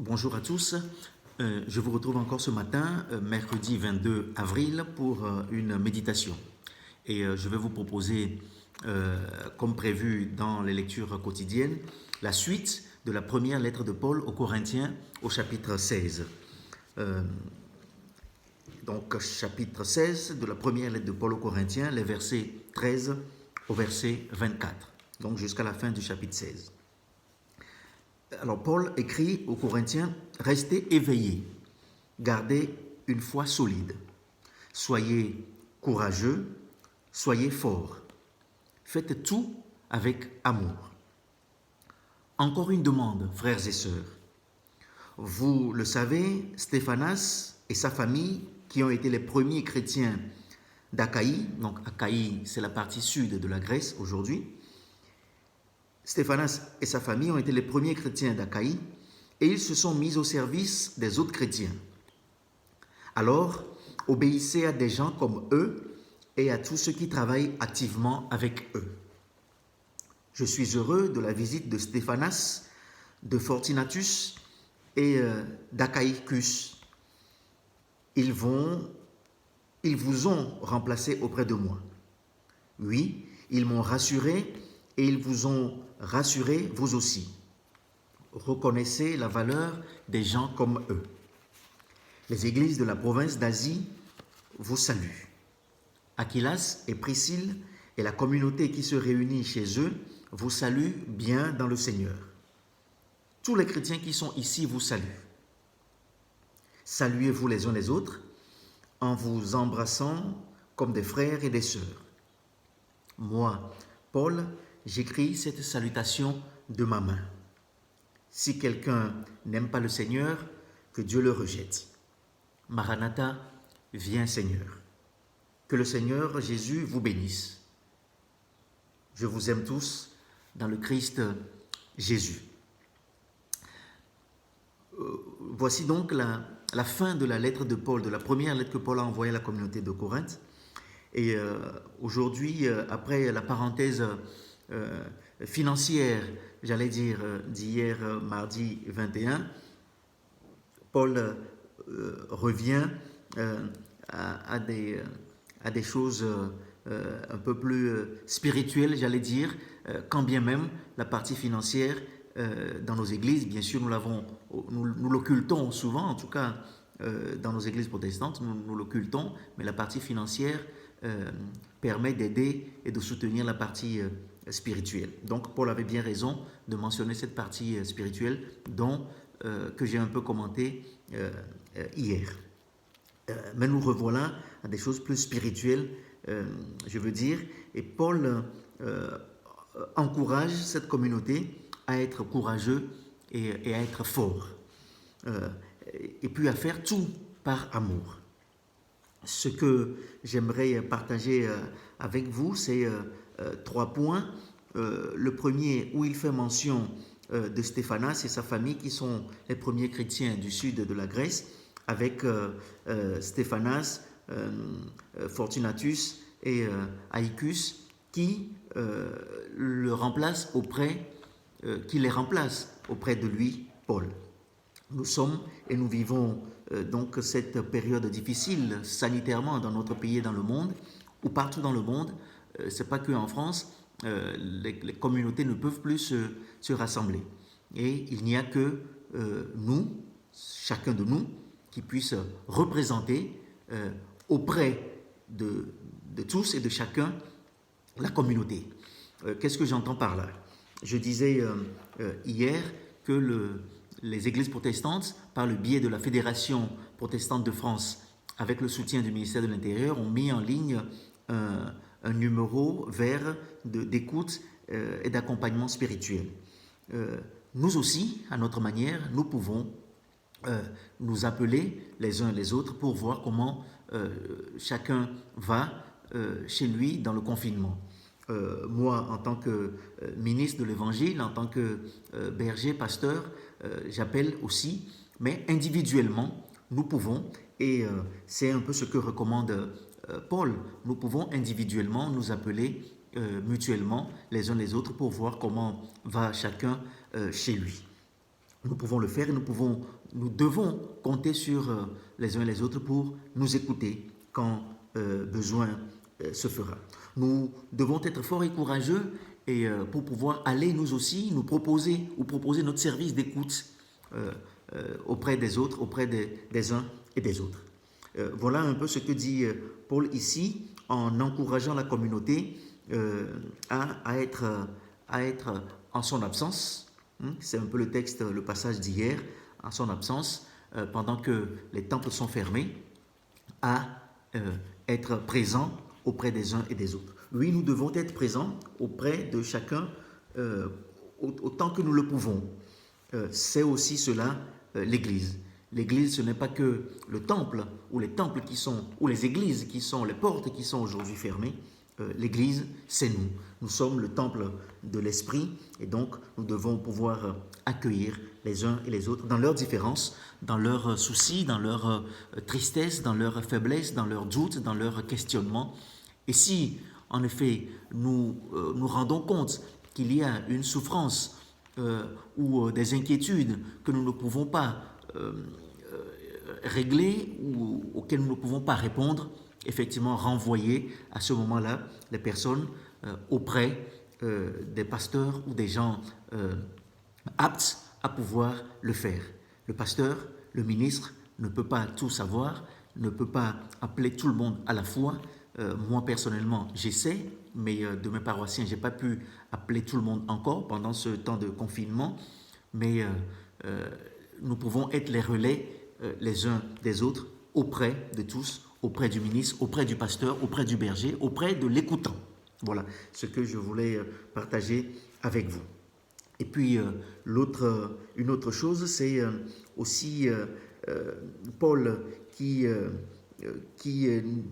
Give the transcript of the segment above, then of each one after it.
Bonjour à tous, je vous retrouve encore ce matin, mercredi 22 avril, pour une méditation. Et je vais vous proposer, comme prévu dans les lectures quotidiennes, la suite de la première lettre de Paul aux Corinthiens au chapitre 16. Donc chapitre 16 de la première lettre de Paul aux Corinthiens, les versets 13 au verset 24, donc jusqu'à la fin du chapitre 16. Alors Paul écrit aux Corinthiens, restez éveillés, gardez une foi solide, soyez courageux, soyez forts, faites tout avec amour. Encore une demande, frères et sœurs. Vous le savez, Stéphanas et sa famille, qui ont été les premiers chrétiens d'Achaïe, donc Achaïe c'est la partie sud de la Grèce aujourd'hui, Stéphanas et sa famille ont été les premiers chrétiens d'Achaïe et ils se sont mis au service des autres chrétiens. Alors, obéissez à des gens comme eux et à tous ceux qui travaillent activement avec eux. Je suis heureux de la visite de Stéphanas, de Fortunatus et d'Achaïcus. Ils vous ont remplacé auprès de moi. Oui, ils m'ont rassuré et ils vous ont rassuré vous aussi. Reconnaissez la valeur des gens comme eux. Les églises de la province d'Asie vous saluent. Aquilas et Priscille et la communauté qui se réunit chez eux vous saluent bien dans le Seigneur. Tous les chrétiens qui sont ici vous saluent. Saluez-vous les uns les autres en vous embrassant comme des frères et des sœurs. Moi, Paul, j'écris cette salutation de ma main. Si quelqu'un n'aime pas le Seigneur, que Dieu le rejette. Maranatha, viens Seigneur. Que le Seigneur Jésus vous bénisse. Je vous aime tous dans le Christ Jésus. Voici donc la fin de la lettre de Paul, de la première lettre que Paul a envoyée à la communauté de Corinthe. Et aujourd'hui, après la parenthèse financière, j'allais dire, d'hier, mardi 21, Paul revient à des choses un peu plus spirituelles, j'allais dire, quand bien même la partie financière dans nos églises, bien sûr, nous l'occultons souvent, en tout cas dans nos églises protestantes, nous l'occultons, mais la partie financière permet d'aider et de soutenir la partie spirituelle. Donc Paul avait bien raison de mentionner cette partie spirituelle que j'ai un peu commenté hier. Mais nous revoilà à des choses plus spirituelles, je veux dire, et Paul encourage cette communauté à être courageux et à être fort, et puis à faire tout par amour. Ce que j'aimerais partager avec vous, c'est 3 points. Le premier, où il fait mention de Stéphanas et sa famille, qui sont les premiers chrétiens du sud de la Grèce, avec Stéphanas, Fortunatus et Aïcus, qui les remplacent auprès de lui, Paul. Nous sommes et nous vivons donc cette période difficile sanitairement dans notre pays et dans le monde, ou partout dans le monde. C'est pas que en France, les communautés ne peuvent plus se rassembler. Et il n'y a que nous, chacun de nous, qui puisse représenter auprès de tous et de chacun la communauté. Qu'est-ce que j'entends par là? Je disais hier que les églises protestantes, par le biais de la Fédération protestante de France, avec le soutien du ministère de l'Intérieur, ont mis en ligne un numéro vert d'écoute et d'accompagnement spirituel. Nous aussi, à notre manière, nous pouvons nous appeler les uns les autres pour voir comment chacun va chez lui dans le confinement. Moi, en tant que ministre de l'Évangile, en tant que berger, pasteur, j'appelle aussi, mais individuellement, nous pouvons, et c'est un peu ce que recommande Paul, nous pouvons individuellement nous appeler mutuellement les uns les autres pour voir comment va chacun chez lui. nous pouvons le faire et nous devons compter sur les uns et les autres pour nous écouter quand besoin se fera. Nous devons être forts et courageux et pour pouvoir aller nous aussi nous proposer ou proposer notre service d'écoute auprès des autres, auprès des uns et des autres. Voilà un peu ce que dit Paul ici en encourageant la communauté à être en son absence. C'est un peu le texte, le passage d'hier, en son absence, pendant que les temples sont fermés, à être présent auprès des uns et des autres. Oui, nous devons être présents auprès de chacun autant que nous le pouvons. C'est aussi cela l'Église. L'Église, ce n'est pas que le temple ou les temples qui sont, ou les églises qui sont, les portes qui sont aujourd'hui fermées. L'Église, c'est nous. Nous sommes le temple de l'Esprit et donc nous devons pouvoir accueillir les uns et les autres dans leurs différences, dans leurs soucis, dans leurs tristesses, dans leurs faiblesses, dans leurs doutes, dans leurs questionnements. Et si, en effet, nous nous rendons compte qu'il y a une souffrance ou des inquiétudes que nous ne pouvons pas régler ou auxquelles nous ne pouvons pas répondre, effectivement renvoyer à ce moment-là les personnes auprès des pasteurs ou des gens aptes à pouvoir le faire. Le pasteur, le ministre ne peut pas tout savoir, ne peut pas appeler tout le monde à la fois. Moi personnellement, j'essaie, mais de mes paroissiens, je n'ai pas pu appeler tout le monde encore pendant ce temps de confinement, mais nous pouvons être les relais les uns des autres auprès de tous, auprès du ministre, auprès du pasteur, auprès du berger, auprès de l'écoutant. Voilà ce que je voulais partager avec vous. Et puis, une autre chose, c'est aussi Paul qui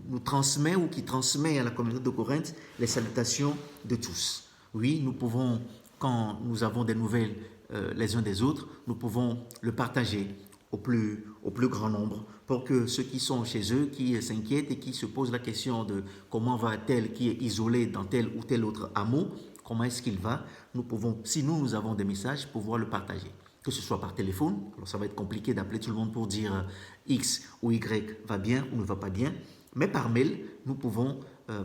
nous transmet ou qui transmet à la communauté de Corinthe les salutations de tous. Oui, nous pouvons, quand nous avons des nouvelles les uns des autres, nous pouvons le partager au plus grand nombre pour que ceux qui sont chez eux, qui s'inquiètent et qui se posent la question de comment va tel qui est isolé dans tel ou tel autre hameau, comment est-ce qu'il va, nous pouvons, si nous avons des messages, pouvoir le partager. Que ce soit par téléphone, alors ça va être compliqué d'appeler tout le monde pour dire X ou Y va bien ou ne va pas bien, mais par mail, nous pouvons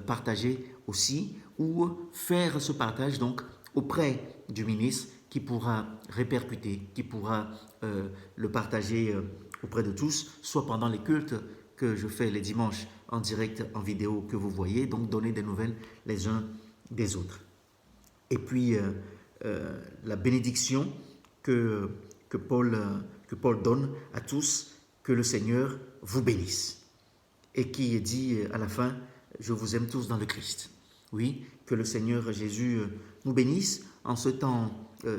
partager aussi ou faire ce partage donc auprès du ministre qui pourra répercuter, qui pourra le partager auprès de tous, soit pendant les cultes que je fais les dimanches en direct, en vidéo que vous voyez, donc donner des nouvelles les uns des autres. Et puis la bénédiction que Paul donne à tous, que le Seigneur vous bénisse. Et qui dit à la fin, je vous aime tous dans le Christ. Oui, que le Seigneur Jésus nous bénisse en ce temps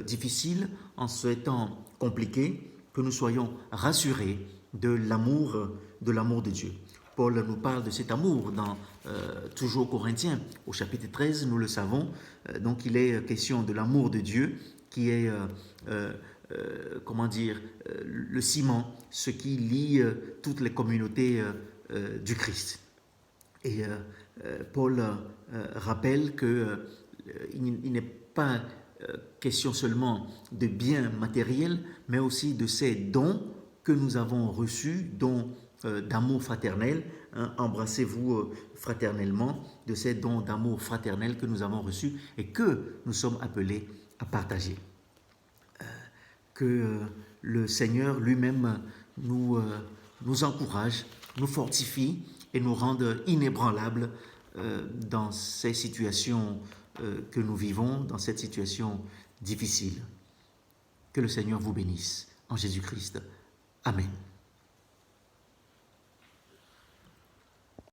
difficile, en ce temps compliqué, que nous soyons rassurés de l'amour de Dieu. Paul nous parle de cet amour dans toujours Corinthiens, au chapitre 13, nous le savons. Donc il est question de l'amour de Dieu qui est, le ciment, ce qui lie toutes les communautés du Christ. Et Paul rappelle qu'il n'est pas question seulement de biens matériels, mais aussi de ces dons que nous avons reçus, dons d'amour fraternel. Embrassez-vous fraternellement, de ces dons d'amour fraternel que nous avons reçus et que nous sommes appelés à partager. Que le Seigneur lui-même nous encourage, nous fortifie et nous rende inébranlables dans ces situations que nous vivons, dans cette situation difficile. Que le Seigneur vous bénisse en Jésus-Christ. Amen.